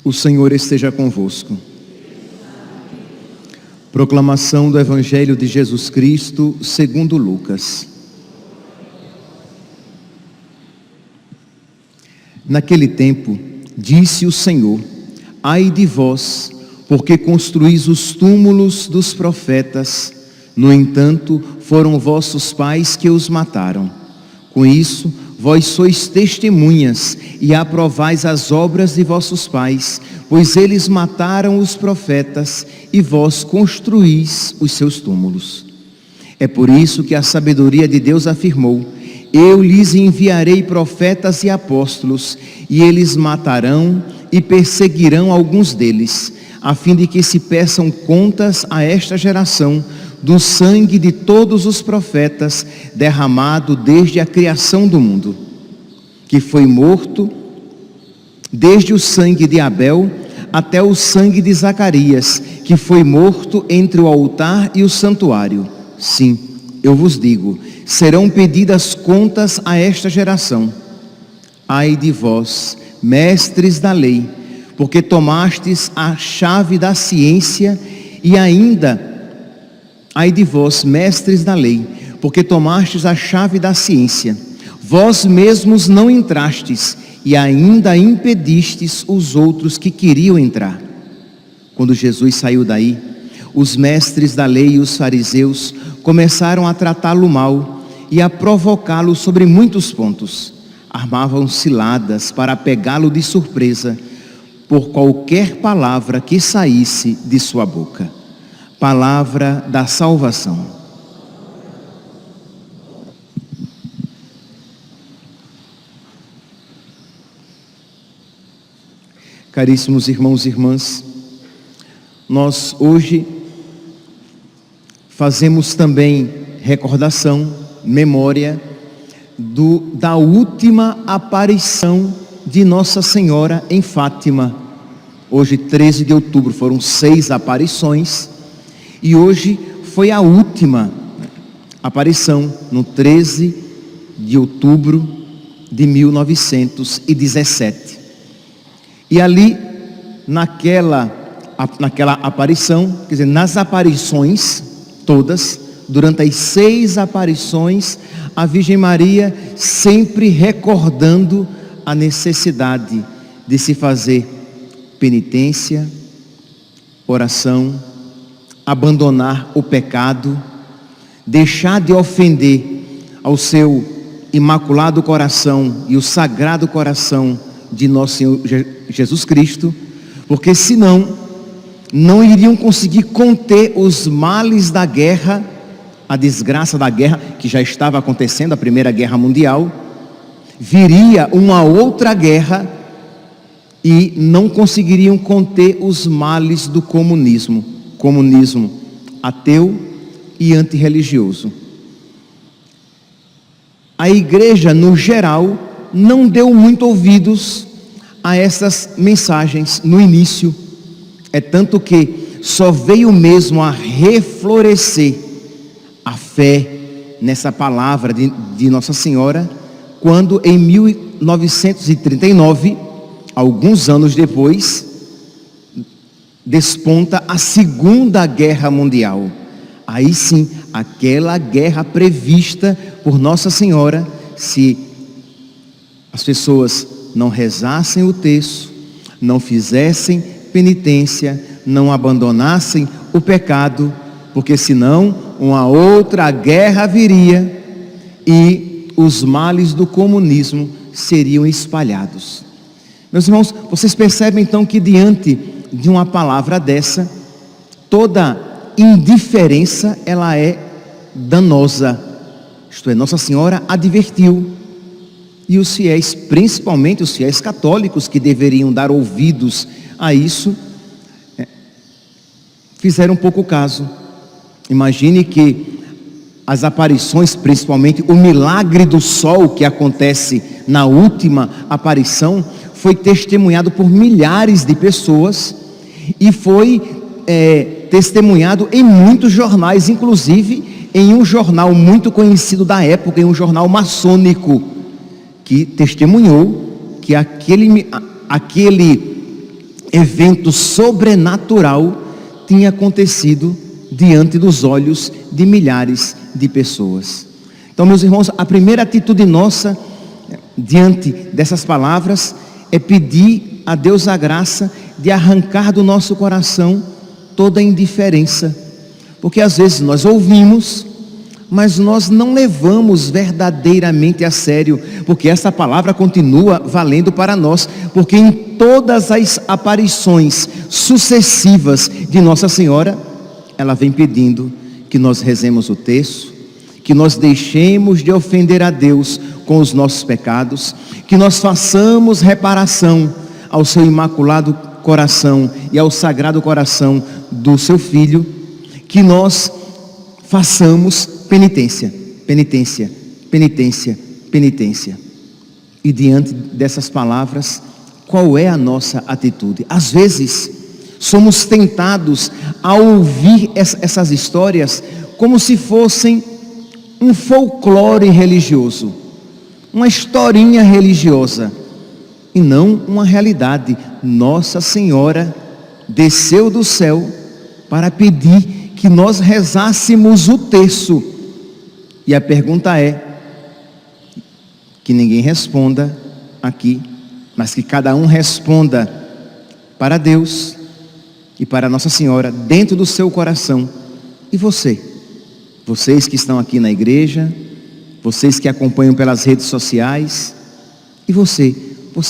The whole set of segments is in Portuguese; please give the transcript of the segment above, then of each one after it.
O Senhor esteja convosco. Proclamação do Evangelho de Jesus Cristo segundo Lucas. Naquele tempo, disse o Senhor: ai de vós, porque construís os túmulos dos profetas. No entanto, foram vossos pais que os mataram. Com isso, vós sois testemunhas e aprovais as obras de vossos pais, pois eles mataram os profetas e vós construís os seus túmulos. É por isso que a sabedoria de Deus afirmou: eu lhes enviarei profetas e apóstolos, e eles matarão e perseguirão alguns deles, a fim de que se peçam contas a esta geração do sangue de todos os profetas derramado desde a criação do mundo, que foi morto, desde o sangue de Abel até o sangue de Zacarias, que foi morto entre o altar e o santuário. Sim, eu vos digo, serão pedidas contas a esta geração. Ai de vós, mestres da lei, porque tomastes a chave da ciência e ainda... Ai de vós, mestres da lei, porque tomastes a chave da ciência. Vós mesmos não entrastes e ainda impedistes os outros que queriam entrar. Quando Jesus saiu daí, os mestres da lei e os fariseus começaram a tratá-lo mal e a provocá-lo sobre muitos pontos. Armavam ciladas para pegá-lo de surpresa por qualquer palavra que saísse de sua boca. Palavra da salvação. Caríssimos irmãos e irmãs, nós hoje fazemos também recordação, memória da última aparição de Nossa Senhora em Fátima. Hoje, 13 de outubro, foram 6 aparições. E hoje foi a última aparição, no 13 de outubro de 1917. E ali, naquela aparição, quer dizer, nas aparições todas, durante as 6 aparições, a Virgem Maria sempre recordando a necessidade de se fazer penitência, oração, abandonar o pecado, deixar de ofender ao seu imaculado coração e o sagrado coração de nosso Senhor Jesus Cristo, porque senão não iriam conseguir conter os males da guerra, a desgraça da guerra que já estava acontecendo, a Primeira Guerra Mundial. Viria uma outra guerra e não conseguiriam conter os males do comunismo ateu e antirreligioso. A igreja, no geral, não deu muito ouvidos a essas mensagens no início. É tanto que só veio mesmo a reflorescer a fé nessa palavra de Nossa Senhora, quando em 1939, alguns anos depois, desponta a Segunda Guerra Mundial. Aí sim, aquela guerra prevista por Nossa Senhora, se as pessoas não rezassem o terço, não fizessem penitência, não abandonassem o pecado, porque senão uma outra guerra viria e os males do comunismo seriam espalhados. Meus irmãos, vocês percebem então que diante de uma palavra dessa, toda indiferença ela é danosa. Isto é, Nossa Senhora advertiu, e os fiéis, principalmente os fiéis católicos que deveriam dar ouvidos a isso, fizeram pouco caso. Imagine que as aparições, principalmente o milagre do sol que acontece na última aparição, foi testemunhado por milhares de pessoas e foi testemunhado em muitos jornais, inclusive em um jornal muito conhecido da época, em um jornal maçônico, que testemunhou que aquele evento sobrenatural tinha acontecido diante dos olhos de milhares de pessoas. Então, meus irmãos, a primeira atitude nossa diante dessas palavras é pedir a Deus a graça de arrancar do nosso coração toda a indiferença, porque às vezes nós ouvimos, mas nós não levamos verdadeiramente a sério, porque essa palavra continua valendo para nós, porque em todas as aparições sucessivas de Nossa Senhora, ela vem pedindo que nós rezemos o terço, que nós deixemos de ofender a Deus com os nossos pecados, que nós façamos reparação ao seu imaculado coração e ao sagrado coração do seu Filho, que nós façamos penitência, penitência, penitência, penitência. E diante dessas palavras, qual é a nossa atitude? Às vezes, somos tentados a ouvir essas histórias como se fossem um folclore religioso, uma historinha religiosa, e não uma realidade. Nossa Senhora desceu do céu para pedir que nós rezássemos o terço. E a pergunta é, que ninguém responda aqui, mas que cada um responda para Deus e para Nossa Senhora dentro do seu coração. E vocês que estão aqui na igreja, vocês que acompanham pelas redes sociais, e você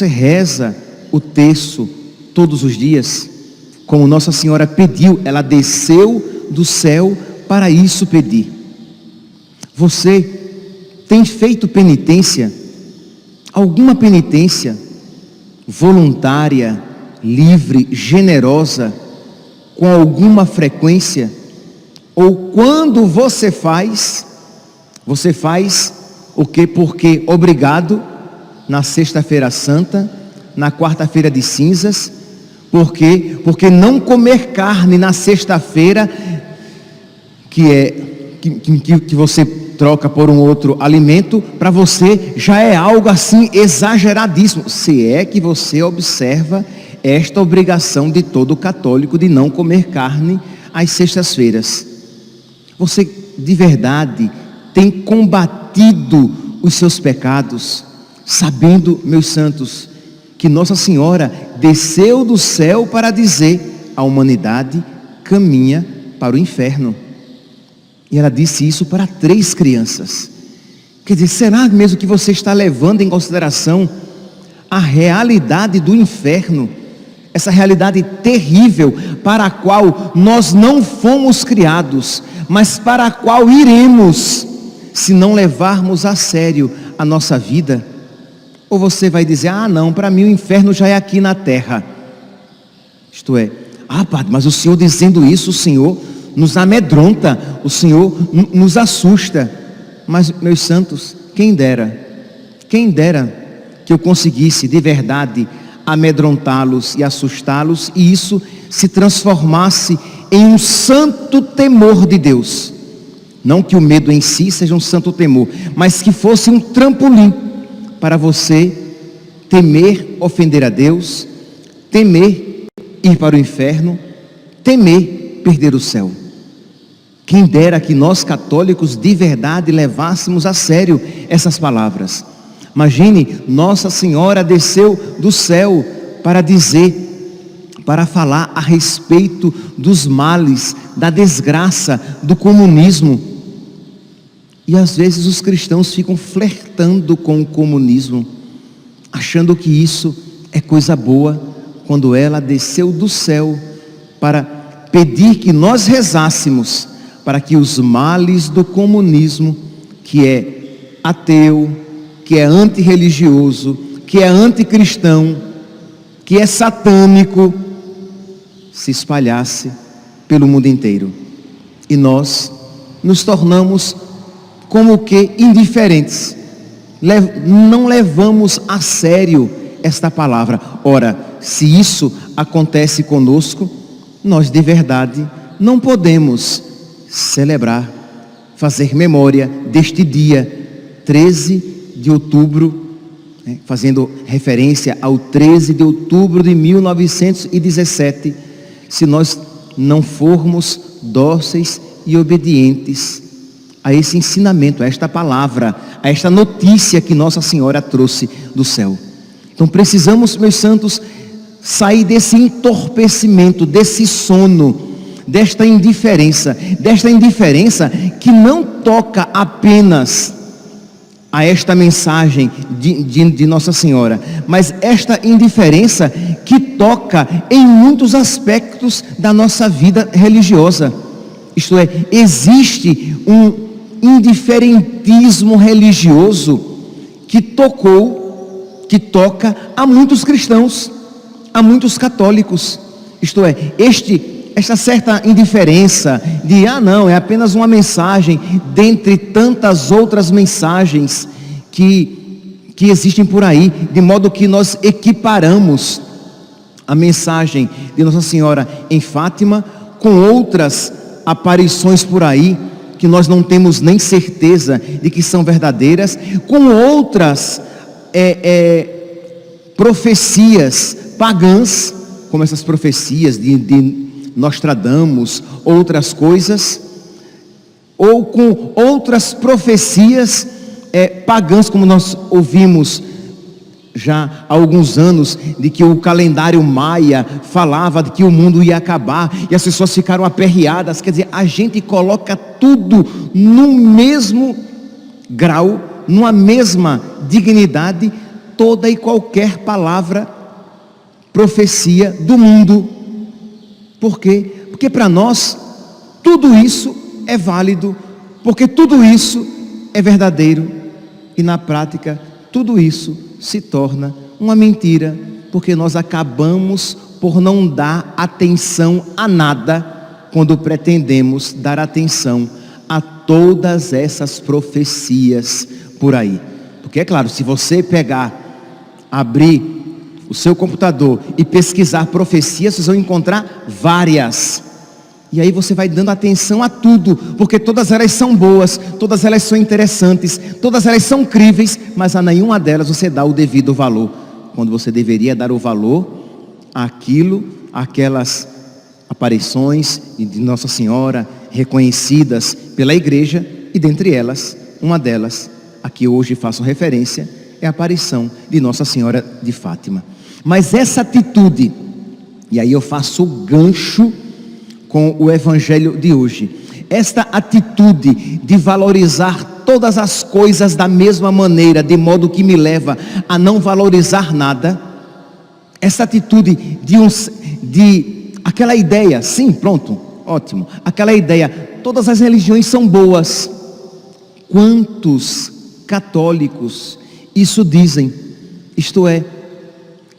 reza o terço todos os dias, como Nossa Senhora pediu, ela desceu do céu para isso pedir. Você tem feito penitência, alguma penitência voluntária, livre, generosa, com alguma frequência? Ou quando você faz o quê? Porque obrigado, na sexta-feira santa, na quarta-feira de cinzas, porque não comer carne na sexta-feira, que você troca por um outro alimento, para você já é algo assim exageradíssimo, se é que você observa esta obrigação de todo católico de não comer carne às sextas-feiras. Você de verdade tem combatido os seus pecados, sabendo, meus santos, que Nossa Senhora desceu do céu para dizer: a humanidade caminha para o inferno. E ela disse isso para 3 crianças. Quer dizer, será mesmo que você está levando em consideração a realidade do inferno? Essa realidade terrível para a qual nós não fomos criados, mas para a qual iremos, se não levarmos a sério a nossa vida? Ou você vai dizer: ah não, para mim o inferno já é aqui na terra. Isto é, padre, mas o senhor dizendo isso, o senhor nos amedronta, o senhor nos assusta. Mas, meus santos, quem dera que eu conseguisse de verdade amedrontá-los e assustá-los, e isso se transformasse em um santo temor de Deus. Não que o medo em si seja um santo temor, mas que fosse um trampolim para você temer ofender a Deus, temer ir para o inferno, temer perder o céu. Quem dera que nós católicos de verdade levássemos a sério essas palavras. Imagine, Nossa Senhora desceu do céu para dizer, para falar a respeito dos males, da desgraça, do comunismo. E às vezes os cristãos ficam flertando com o comunismo, achando que isso é coisa boa, quando ela desceu do céu para pedir que nós rezássemos para que os males do comunismo, que é ateu, que é antirreligioso, que é anticristão, que é satânico, se espalhasse pelo mundo inteiro. E nós nos tornamos como que indiferentes, não levamos a sério esta palavra. Ora, se isso acontece conosco, nós de verdade não podemos celebrar, fazer memória deste dia 13 de outubro, fazendo referência ao 13 de outubro de 1917, se nós não formos dóceis e obedientes a esse ensinamento, a esta palavra, a esta notícia que Nossa Senhora trouxe do céu. Então precisamos, meus santos, sair desse entorpecimento, desse sono, desta indiferença que não toca apenas a esta mensagem de Nossa Senhora, mas esta indiferença que toca em muitos aspectos da nossa vida religiosa. Isto é, existe um indiferentismo religioso que toca a muitos cristãos, a muitos católicos. Isto é, esta certa indiferença de, não, é apenas uma mensagem dentre tantas outras mensagens que existem por aí, de modo que nós equiparamos a mensagem de Nossa Senhora em Fátima com outras aparições por aí, que nós não temos nem certeza de que são verdadeiras, com outras profecias pagãs, como essas profecias de Nostradamus, outras coisas, ou com outras profecias pagãs, como nós ouvimos já há alguns anos, de que o calendário maia falava de que o mundo ia acabar, e as pessoas ficaram aperreadas. Quer dizer, a gente coloca tudo no mesmo grau, numa mesma dignidade, toda e qualquer palavra, profecia do mundo. Por quê? Porque para nós tudo isso é válido, porque tudo isso é verdadeiro, e na prática tudo isso se torna uma mentira, porque nós acabamos por não dar atenção a nada, quando pretendemos dar atenção a todas essas profecias por aí. Porque é claro, se você abrir o seu computador e pesquisar profecias, vocês vão encontrar várias, e aí você vai dando atenção a tudo, porque todas elas são boas, todas elas são interessantes, todas elas são críveis, mas a nenhuma delas você dá o devido valor, quando você deveria dar o valor aquelas aparições de Nossa Senhora reconhecidas pela igreja, e dentre elas, uma delas, a que hoje faço referência, é a aparição de Nossa Senhora de Fátima. Mas essa atitude, e aí eu faço o gancho com o evangelho de hoje, esta atitude de valorizar todas as coisas da mesma maneira, de modo que me leva a não valorizar nada, essa atitude de aquela ideia, sim, pronto, ótimo, aquela ideia, todas as religiões são boas. Quantos católicos isso dizem? Isto é,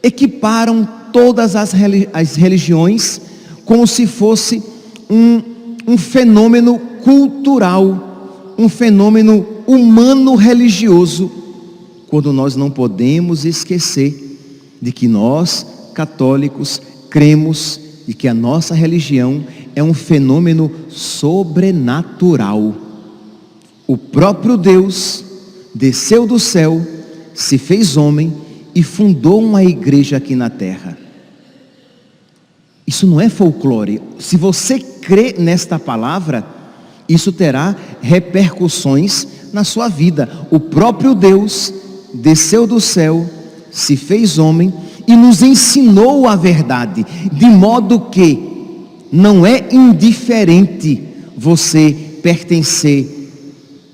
equiparam todas as religiões como se fosse um fenômeno cultural, um fenômeno humano-religioso, quando nós não podemos esquecer de que nós, católicos, cremos de que a nossa religião é um fenômeno sobrenatural. O próprio Deus desceu do céu, se fez homem e fundou uma igreja aqui na terra. Isso não é folclore. Se você crê nesta palavra, isso terá repercussões na sua vida. O próprio Deus desceu do céu, se fez homem e nos ensinou a verdade, de modo que não é indiferente você pertencer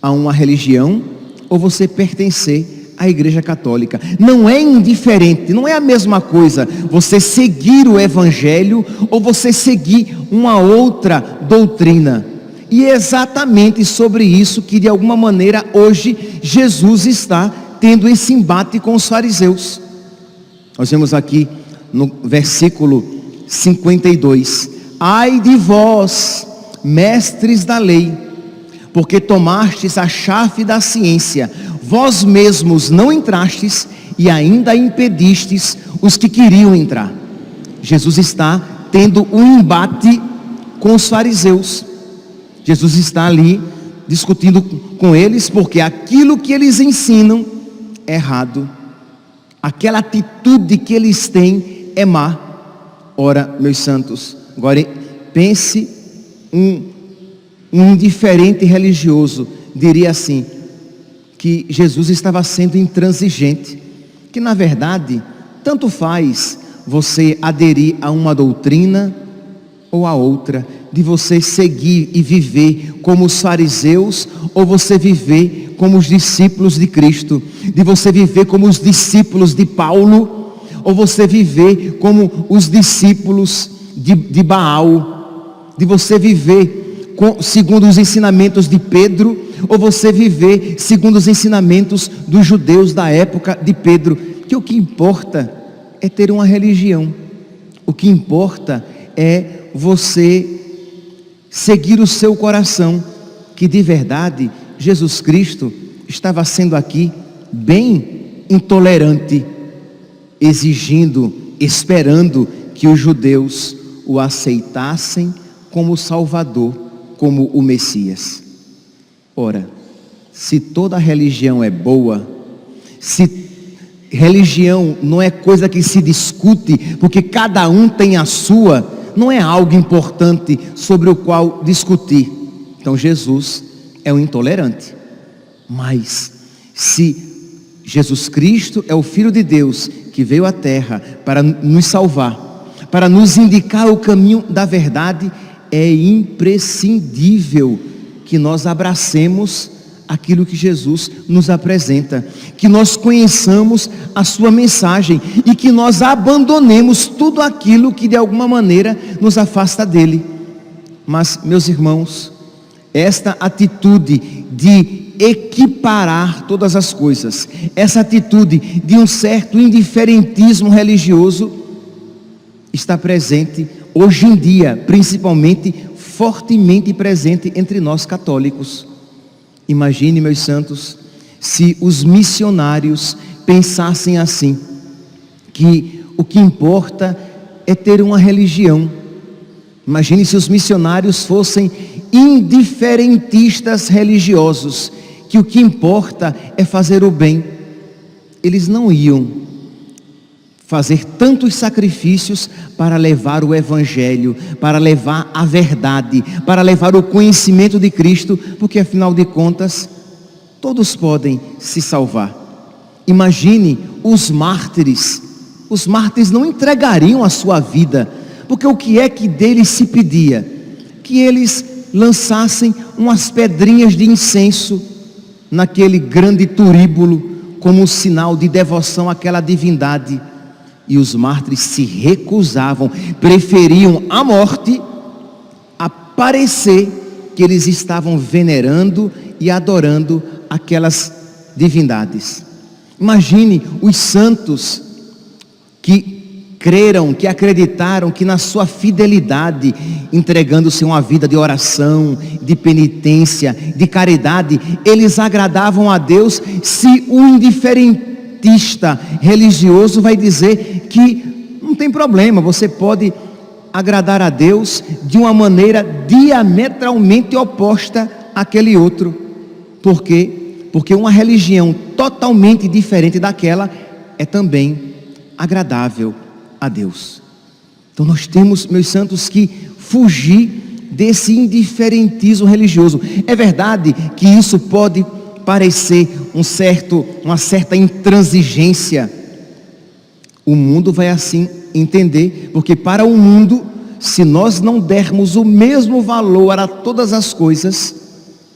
a uma religião ou você pertencer à Igreja Católica. Não é indiferente, não é a mesma coisa você seguir o Evangelho ou você seguir uma outra doutrina. E é exatamente sobre isso que de alguma maneira hoje Jesus está tendo esse embate com os fariseus. Nós vemos aqui no versículo 52: ai de vós, mestres da lei, porque tomastes a chave da ciência, vós mesmos não entrastes e ainda impedistes os que queriam entrar. Jesus está tendo um embate com os fariseus. Jesus está ali discutindo com eles, porque aquilo que eles ensinam é errado. Aquela atitude que eles têm é má. Ora, meus santos, agora pense um indiferente religioso diria assim, que Jesus estava sendo intransigente, que na verdade tanto faz você aderir a uma doutrina ou a outra, de você seguir e viver como os fariseus, ou você viver como os discípulos de Cristo, de você viver como os discípulos de Paulo, ou você viver como os discípulos de Baal, de você viver segundo os ensinamentos de Pedro, ou você viver segundo os ensinamentos dos judeus da época de Pedro, que o que importa é ter uma religião, o que importa é você seguir o seu coração, que de verdade Jesus Cristo estava sendo aqui bem intolerante, exigindo, esperando que os judeus o aceitassem como Salvador, como o Messias. Ora, se toda religião é boa, se religião não é coisa que se discute, porque cada um tem a sua, não é algo importante sobre o qual discutir. Então Jesus é um intolerante. Mas se Jesus Cristo é o Filho de Deus que veio à terra para nos salvar, para nos indicar o caminho da verdade, é imprescindível que nós abracemos aquilo que Jesus nos apresenta, que nós conheçamos a sua mensagem e que nós abandonemos tudo aquilo que de alguma maneira nos afasta dele. Mas, meus irmãos, esta atitude de equiparar todas as coisas, essa atitude de um certo indiferentismo religioso, está presente hoje em dia, principalmente fortemente presente entre nós católicos. Imagine, meus santos, se os missionários pensassem assim, que o que importa é ter uma religião. Imagine se os missionários fossem indiferentistas religiosos, que o que importa é fazer o bem. Eles não iam fazer tantos sacrifícios para levar o Evangelho, para levar a verdade, para levar o conhecimento de Cristo, porque afinal de contas, todos podem se salvar. Imagine os mártires não entregariam a sua vida, porque o que é que deles se pedia? Que eles lançassem umas pedrinhas de incenso naquele grande turíbulo, como um sinal de devoção àquela divindade. E os mártires se recusavam, preferiam a morte a parecer que eles estavam venerando e adorando aquelas divindades. Imagine os santos que creram, que acreditaram que na sua fidelidade, entregando-se uma vida de oração, de penitência, de caridade, eles agradavam a Deus. Se o indiferentista religioso vai dizer que não tem problema, você pode agradar a Deus de uma maneira diametralmente oposta àquele outro. Por quê? Porque uma religião totalmente diferente daquela é também agradável a Deus. Então nós temos, meus santos, que fugir desse indiferentismo religioso. É verdade que isso pode parecer uma certa intransigência. O mundo vai assim entender, porque para o mundo, se nós não dermos o mesmo valor a todas as coisas,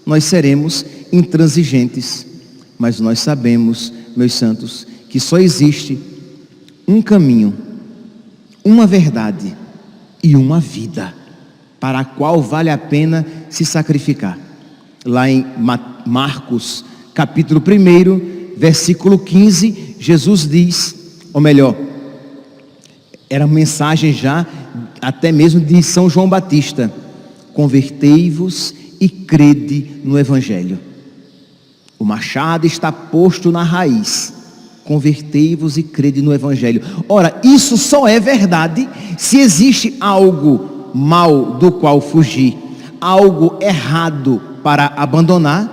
nós seremos intransigentes. Mas nós sabemos, meus santos, que só existe um caminho, uma verdade e uma vida, para a qual vale a pena se sacrificar. Lá em Marcos, capítulo 1, versículo 15, Jesus diz, ou melhor, era uma mensagem já até mesmo de São João Batista: convertei-vos e crede no Evangelho. O machado está posto na raiz. Convertei-vos e crede no Evangelho. Ora, isso só é verdade se existe algo mal do qual fugir, algo errado para abandonar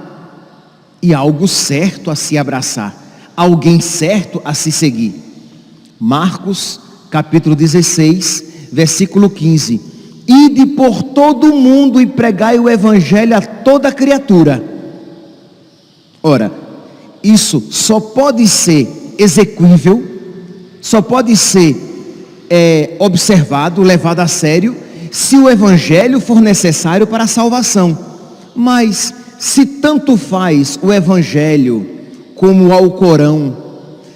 e algo certo a se abraçar, alguém certo a se seguir. Marcos, capítulo 16, versículo 15. Ide por todo o mundo e pregai o evangelho a toda criatura. Ora, isso só pode ser execuível, só pode ser observado, levado a sério, se o evangelho for necessário para a salvação. Mas se tanto faz o evangelho como o Alcorão,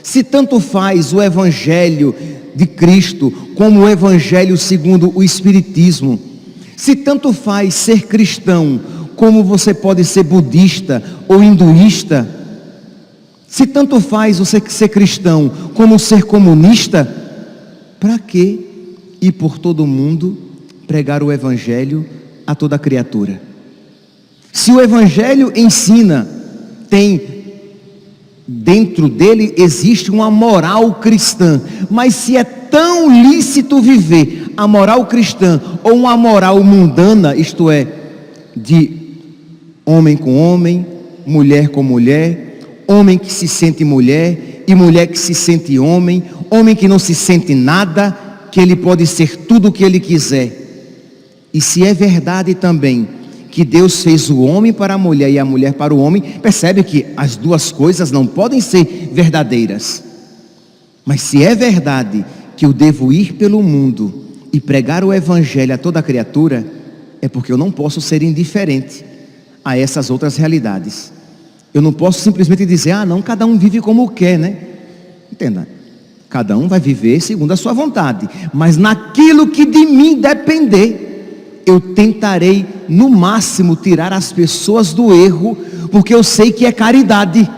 se tanto faz o evangelho de Cristo como o evangelho segundo o Espiritismo, se tanto faz ser cristão como você pode ser budista ou hinduísta, se tanto faz você ser cristão como ser comunista, para que ir por todo mundo pregar o evangelho a toda criatura? Se o evangelho ensina, dentro dele existe uma moral cristã, mas se é tão lícito viver a moral cristã ou uma moral mundana, isto é, de homem com homem, mulher com mulher, homem que se sente mulher e mulher que se sente homem, homem que não se sente nada, que ele pode ser tudo o que ele quiser. E se é verdade também que Deus fez o homem para a mulher e a mulher para o homem, percebe que as duas coisas não podem ser verdadeiras. Mas se é verdade que eu devo ir pelo mundo e pregar o evangelho a toda criatura, é porque eu não posso ser indiferente a essas outras realidades. Eu não posso simplesmente dizer, não, cada um vive como quer, né? Entenda, cada um vai viver segundo a sua vontade, mas naquilo que de mim depender, eu tentarei no máximo tirar as pessoas do erro, porque eu sei que é caridade.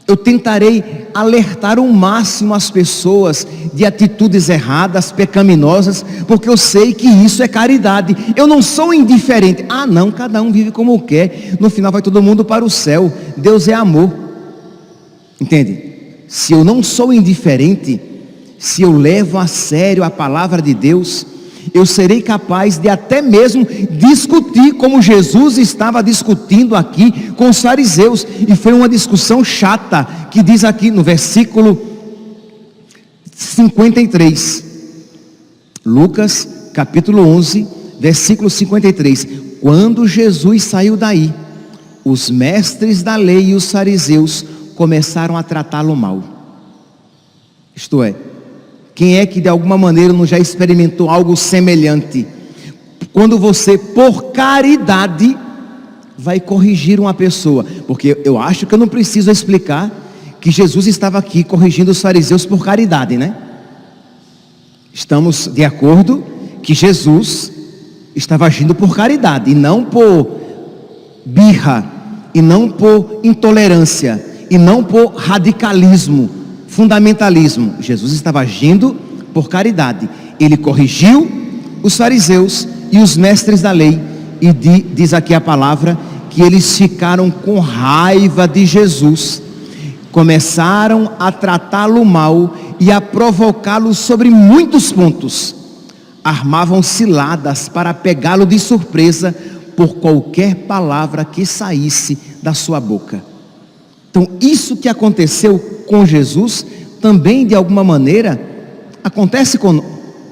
Eu tentarei alertar ao máximo as pessoas de atitudes erradas, pecaminosas, porque eu sei que isso é caridade. Eu não sou indiferente. Não, cada um vive como quer, no final vai todo mundo para o céu. Deus é amor. Entende? Se eu não sou indiferente, se eu levo a sério a palavra de Deus, eu serei capaz de até mesmo discutir como Jesus estava discutindo aqui com os fariseus, e foi uma discussão chata, que diz aqui no versículo 53, Lucas capítulo 11, versículo 53, quando Jesus saiu daí, os mestres da lei e os fariseus começaram a tratá-lo mal. Isto é, quem é que de alguma maneira não já experimentou algo semelhante? Quando você, por caridade, vai corrigir uma pessoa. Porque eu acho que eu não preciso explicar que Jesus estava aqui corrigindo os fariseus por caridade, né? Estamos de acordo que Jesus estava agindo por caridade, e não por birra, e não por intolerância, e não por radicalismo, fundamentalismo. Jesus estava agindo por caridade. Ele corrigiu os fariseus e os mestres da lei, e diz aqui a palavra que eles ficaram com raiva de Jesus, começaram a tratá-lo mal e a provocá-lo sobre muitos pontos, armavam ciladas para pegá-lo de surpresa por qualquer palavra que saísse da sua boca. Então isso que aconteceu com Jesus, também de alguma maneira acontece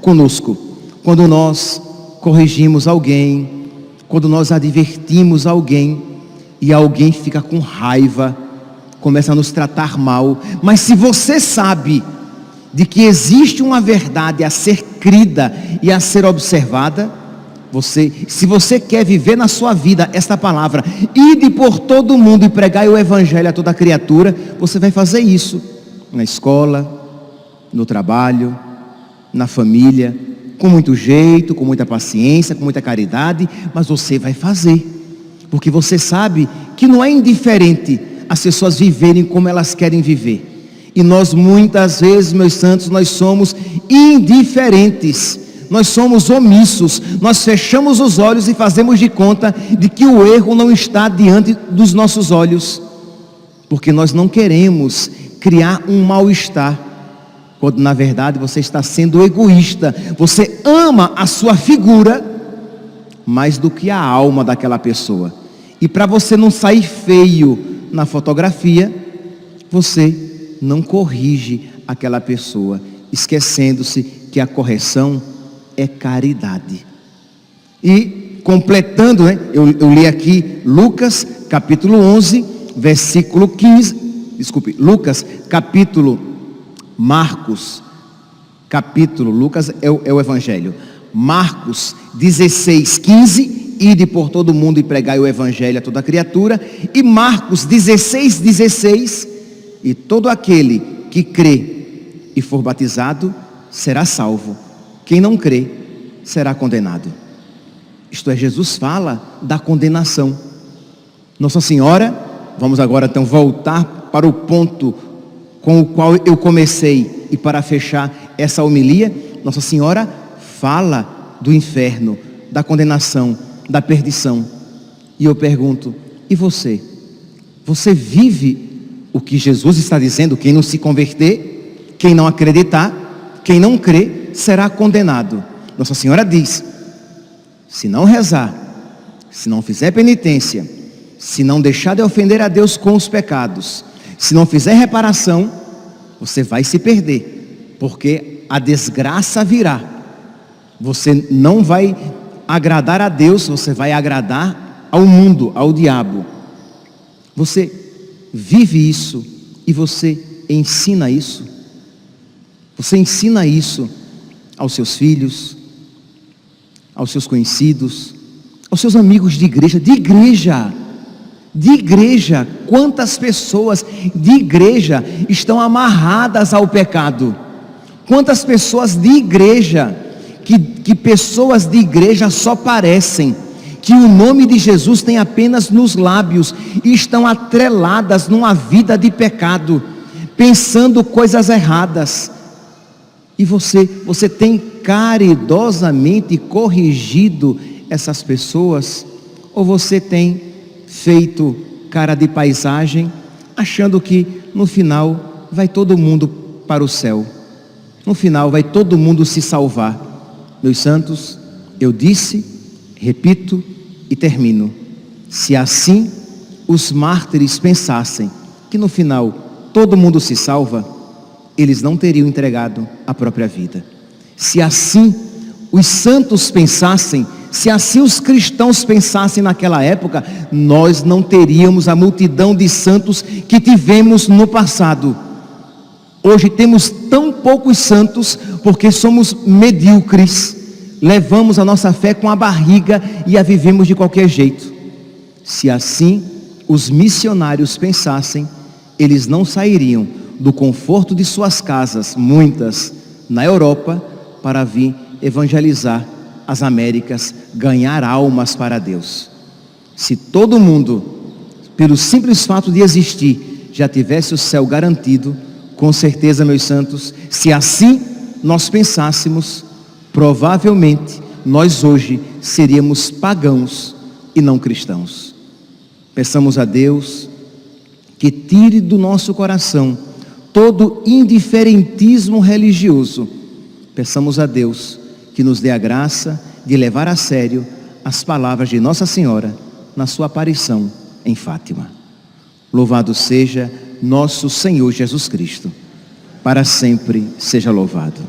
conosco, quando nós corrigimos alguém, quando nós advertimos alguém, e alguém fica com raiva, começa a nos tratar mal. Mas se você sabe de que existe uma verdade a ser crida e a ser observada, se você quer viver na sua vida esta palavra, ide por todo mundo e pregai o evangelho a toda criatura, você vai fazer isso na escola, no trabalho, na família, com muito jeito, com muita paciência, com muita caridade, mas você vai fazer, porque você sabe que não é indiferente as pessoas viverem como elas querem viver. E nós muitas vezes, meus santos, nós somos indiferentes, nós somos omissos, nós fechamos os olhos e fazemos de conta de que o erro não está diante dos nossos olhos, porque nós não queremos criar um mal-estar, quando na verdade você está sendo egoísta. Você ama a sua figura mais do que a alma daquela pessoa, e para você não sair feio na fotografia, você não corrige aquela pessoa, esquecendo-se que a correção é caridade. E completando, eu li aqui Lucas capítulo 11, versículo 15, Lucas é o Evangelho, Marcos 16, 15, ide por todo mundo e pregai o Evangelho a toda criatura, e Marcos 16, 16, e todo aquele que crê e for batizado será salvo, quem não crê será condenado. Isto é, Jesus fala da condenação. Nossa Senhora, vamos agora então voltar para o ponto com o qual eu comecei, e para fechar essa homilia, Nossa Senhora fala do inferno, da condenação, da perdição. E eu pergunto, e você? Você vive o que Jesus está dizendo? Quem não se converter, quem não acreditar, quem não crer, será condenado. Nossa Senhora diz, se não rezar, se não fizer penitência, se não deixar de ofender a Deus com os pecados, se não fizer reparação, você vai se perder, porque a desgraça virá. Você não vai agradar a Deus, você vai agradar ao mundo, ao diabo. Você vive isso e você ensina isso. Você ensina isso aos seus filhos, aos seus conhecidos, aos seus amigos de igreja. Quantas pessoas de igreja estão amarradas ao pecado? Quantas pessoas de igreja, que pessoas de igreja só parecem, que o nome de Jesus tem apenas nos lábios, e estão atreladas numa vida de pecado, pensando coisas erradas. E você tem caridosamente corrigido essas pessoas? Ou você tem feito cara de paisagem, achando que no final vai todo mundo para o céu, no final vai todo mundo se salvar? Meus santos, eu disse, repito e termino, se assim os mártires pensassem que no final todo mundo se salva, eles não teriam entregado a própria vida. Se assim os santos pensassem, se assim os cristãos pensassem naquela época, nós não teríamos a multidão de santos que tivemos no passado. Hoje temos tão poucos santos porque somos medíocres, levamos a nossa fé com a barriga e a vivemos de qualquer jeito. Se assim os missionários pensassem, eles não sairiam do conforto de suas casas, muitas na Europa, para vir evangelizar as Américas, ganhar almas para Deus. Se todo mundo, pelo simples fato de existir, já tivesse o céu garantido, com certeza, meus santos, se assim nós pensássemos, provavelmente nós hoje seríamos pagãos e não cristãos. Peçamos a Deus que tire do nosso coração todo indiferentismo religioso. Peçamos a Deus que nos dê a graça de levar a sério as palavras de Nossa Senhora na sua aparição em Fátima. Louvado seja nosso Senhor Jesus Cristo. Para sempre seja louvado.